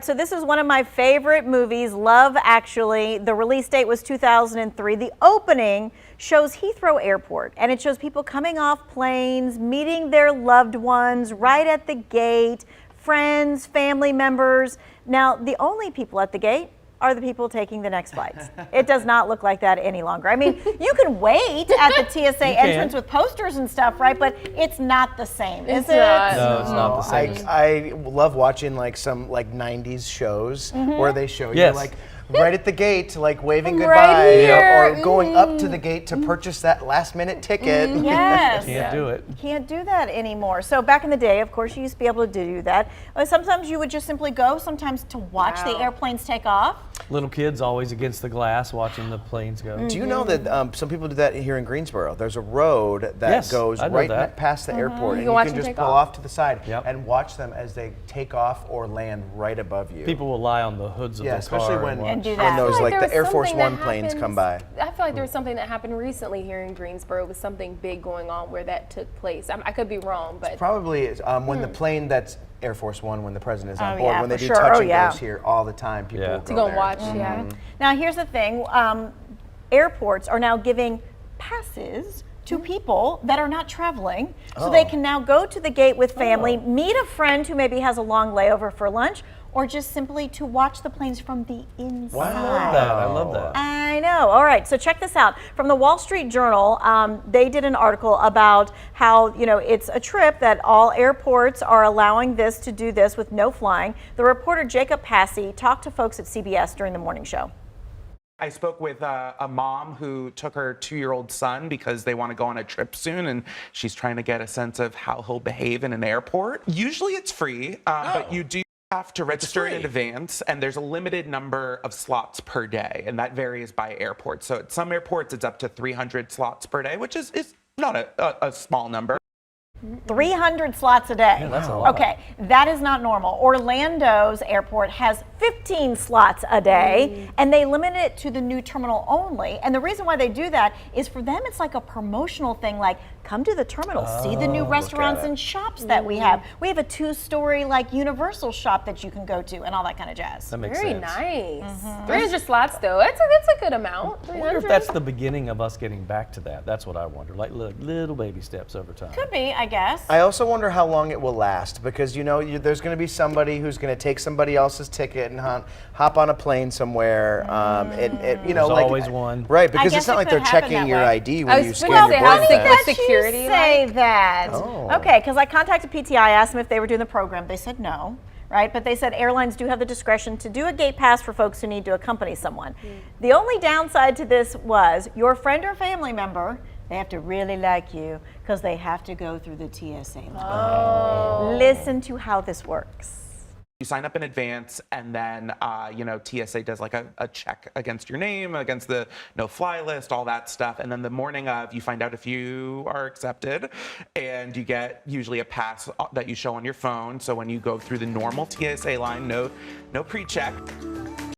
So this is one of my favorite movies, Love Actually. The release date was 2003. The opening shows Heathrow Airport, and it shows people coming off planes, meeting their loved ones right at the gate, friends, family members. Now, the only people at the gate are the people taking the next flights. It does not look like that any longer. I mean, you can wait at the TSA entrance with posters and stuff, right? But it's not the same, is it? No, it's not the same. I love watching like some 90s shows where they show you Yes. like right at the gate, like waving Right goodbye here. or going up to the gate to purchase that last minute ticket. Yes. Can't do it. You can't do that anymore. So back in the day, of course, you used to be able to do that. Sometimes you would just simply go, sometimes to watch the airplanes take off. Little kids always against the glass watching the planes go. Do you know that some people do that here in Greensboro? There's a road that Yes, goes I know right that. past the airport, and can you watch can them just take pull off. off to the side Yep. and watch them as they take off or land right above you. People will lie on the hoods of Yeah, the especially car when, And do when that. those I feel like there the was Air Force something One that planes come by. I feel like there was something that happened recently here in Greensboro with something big going on where that took place. I could be wrong, but Probably when the plane that's Air Force One, when the president is on Oh, board, yeah, when they for do sure. touch Oh, and yeah. goes here all the time, people Yeah. will to go and there. watch, yeah. Now, here's the thing. Airports are now giving passes to people that are not traveling. So they can now go to the gate with family, meet a friend who maybe has a long layover for lunch, or just simply to watch the planes from the inside. I love that. I know. All right, so check this out. From the Wall Street Journal, they did an article about how, it's a trip that all airports are allowing this to do this with no flying. The reporter Jacob Passy talked to folks at CBS during the morning show. I spoke with a mom who took her 2-year-old son because they want to go on a trip soon, and she's trying to get a sense of how he'll behave in an airport. Usually it's free, but you do have to register in advance, and there's a limited number of slots per day, and that varies by airport. So at some airports, it's up to 300 slots per day, which is not a small number. 300 slots a day. Yeah, that's a lot. Okay, that is not normal. Orlando's airport has 15 slots a day, and they limit it to the new terminal only. And the reason why they do that is for them, it's like a promotional thing, like come to the terminal, see the new restaurants and shops that we have. We have a 2-story like Universal shop that you can go to and all that kind of jazz. That makes Very sense. nice. 300 slots though. That's a good amount. I wonder if that's the beginning of us getting back to that. That's what I wonder. Like little baby steps over time. Could be, I guess. I also wonder how long it will last, because there's going to be somebody who's going to take somebody else's ticket and hop on a plane somewhere. There's always one. Right, because guess it's not it like could they're happen checking that your way. ID I when was you thinking scan your say, how boarding did pass. that security You say like? that. Oh. Okay, because I contacted PTI, asked them if they were doing the program. They said no, right? But they said airlines do have the discretion to do a gate pass for folks who need to accompany someone. The only downside to this was your friend or family member, they have to really like you because they have to go through the TSA line. Listen to how this works. You sign up in advance, and then TSA does like a check against your name, against the no-fly list, all that stuff. And then the morning of, you find out if you are accepted, and you get usually a pass that you show on your phone. So when you go through the normal TSA line, no pre-check.